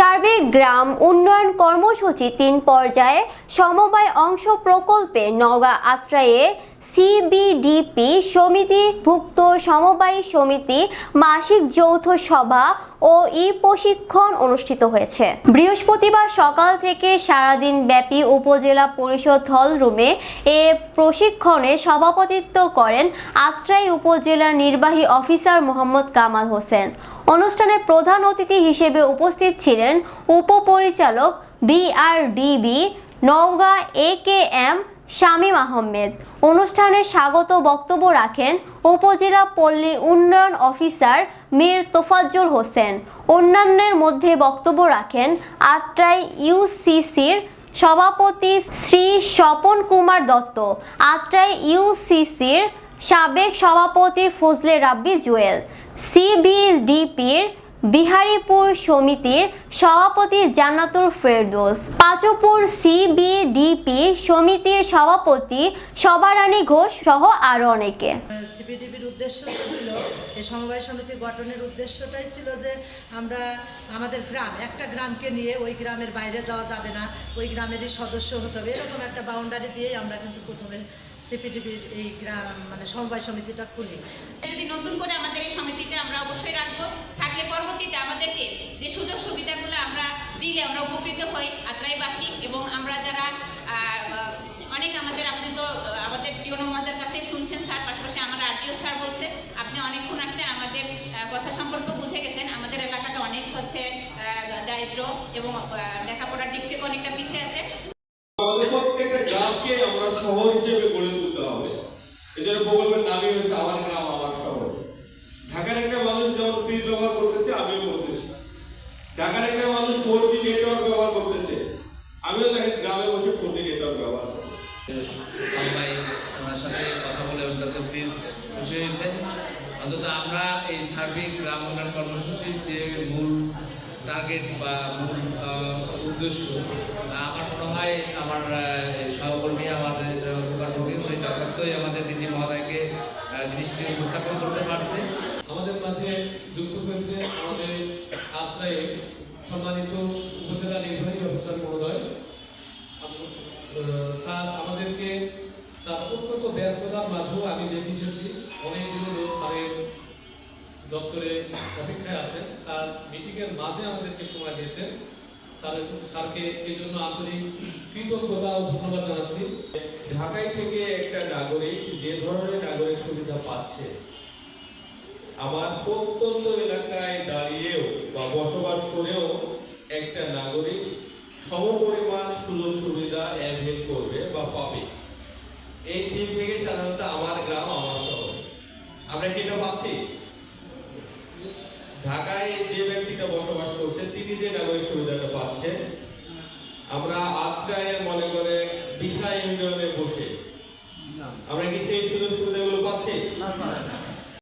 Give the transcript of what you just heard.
সার্বিক গ্রাম উন্নয়ন কর্মসূচি ৩ পর্যায়ে সমবায় অংশ প্রকল্পে নওগাঁ আত্রাইয়ে সিবিডিপি সমিতিভুক্ত সমবায় সমিতি মাসিক যৌথ সভা ও প্রশিক্ষণ অনুষ্ঠিত হয়েছে। বৃহস্পতিবার সকাল থেকে সারাদিন ব্যাপী উপজেলা পরিষদ হলরুমে এ প্রশিক্ষণে সভাপতিত্ব করেন আত্রাই উপজেলার নির্বাহী অফিসার মোহাম্মদ কামাল হোসেন। অনুষ্ঠানে প্রধান অতিথি হিসেবে উপস্থিত ছিলেন উপপরিচালক বিআরডিবি নওগাঁ AKM শামীম আহমেদ। অনুষ্ঠানে স্বাগত বক্তব্য রাখেন উপজেলা পল্লী উন্নয়ন অফিসার মীর তোফাজ্জল হোসেন। অন্যান্যের মধ্যে বক্তব্য রাখেন আত্রাই ইউসিসির সভাপতি শ্রী স্বপন কুমার দত্ত, আত্রাই ইউসিসির সাবেক সভাপতি ফজলে রাব্বি জুয়েল, সিবিডিপির বিহারীপুর সমিতির সভাপতি জান্নাতুল ফেরদৌস, পাঁচপুর সিবিডিপি সমিতির সভাপতি শোভারানী ঘোষ সহ আরো অনেকে। সিবিডিপির উদ্দেশ্য ছিল এই সমবায় সমিতি গঠনের উদ্দেশ্যটাই ছিল যে আমরা আমাদের গ্রাম, একটা গ্রামকে নিয়ে ওই গ্রামের বাইরে যাওয়া যাবে না, ওই গ্রামেরই সদস্য হতে হবে, এরকম একটা বাউন্ডারি দিয়েই আমরা কিন্তু প্রথমে সিপিডিবির এই গ্রাম মানে সমবায় সমিতিটা খুলি। যদি নতুন করে আমাদের এই সমিতিটা আমরা অবশ্যই রাখবো, থাকলে পরবর্তীতে আমাদেরকে যে সুযোগ সুবিধাগুলো আমরা দিলে আমরা উপকৃত হই আত্রাইবাসী, এবং আমরা যারা অনেক আমাদের, আপনি তো আমাদের প্রিয় মহোদয়ের কাছে শুনছেন স্যার, পাশাপাশি আমার আরটিও স্যার বলছে আপনি অনেকক্ষণ আসছেন, আমাদের কথা সম্পর্ক বুঝে গেছেন। আমাদের এলাকাটা অনেক দারিদ্র এবং লেখাপড়ার দিক থেকে অনেকটা পিছিয়ে আছে। প্রত্যেকটা গ্রামকে আমরা শহর হিসেবে গড়ে তুলতে হবে। এজন্য প্রকল্পের নামই হচ্ছে আমার গ্রাম আমার শহর। ঢাকার একটা মানুষ যেমন ফ্রিজ ব্যবহার করতেছে, আমিও করতেছি। ঢাকার একটা মানুষ 4G নেটওয়ার্ক ব্যবহার করতেছে, আমিও দেখেন গ্রামে বসে 4G নেটওয়ার্ক ব্যবহার করতেছি। আমার সাথে কথা বলে ওটাতে প্লিজ খুশি হয়েছে। অন্তত আমরা এই সার্বিক গ্রাম উন্নয়ন কর্মসূচির যে মূল টার্গেট বা মূল উদ্দেশ্য, আমার মনে হয় আমার সহকর্মী আমাদের উনি যথার্থই আমাদের ডিজি মহোদয়কে জিনিসটি উপস্থাপন করতে পারছে। আমাদের মাঝে যুক্ত হয়েছে আমাদের আত্রাইয়ের সম্মানিত উপজেলা নির্বাহী অফিসার মহোদয় স্যার। আমাদেরকে তার অত্যন্ত ব্যস্ততার মাঝেও আমি দেখে এসেছি অনেকগুলো লোক স্যারের দপ্তরে অপেক্ষায় আছেন। স্যার মিটিংয়ের মাঝে আমাদেরকে সময় দিয়েছেন। স্যারকে এই জন্য আন্তরিক কৃতজ্ঞতা ও ধন্যবাদ জানাচ্ছি। ঢাকায় থেকে একটা নাগরিক যে ধরনের নাগরিক সুবিধা পাচ্ছে, আমার প্রত্যন্ত এলাকায় দাঁড়িয়েও বা বসবাস করেও একটা নাগরিক সমপরিমাণ সুযোগ সুবিধা অ্যাভেল করবে বা পাবে। এই থিম থেকে সাধারণত আমার গ্রাম আমার শহর আমরা কি এটা পাচ্ছি? ঢাকায় যে ব্যক্তিটা বসবাস করছে তিনি যে নাগরিক সুবিধাটা পাচ্ছেন, আমরা আত্রাইয়ের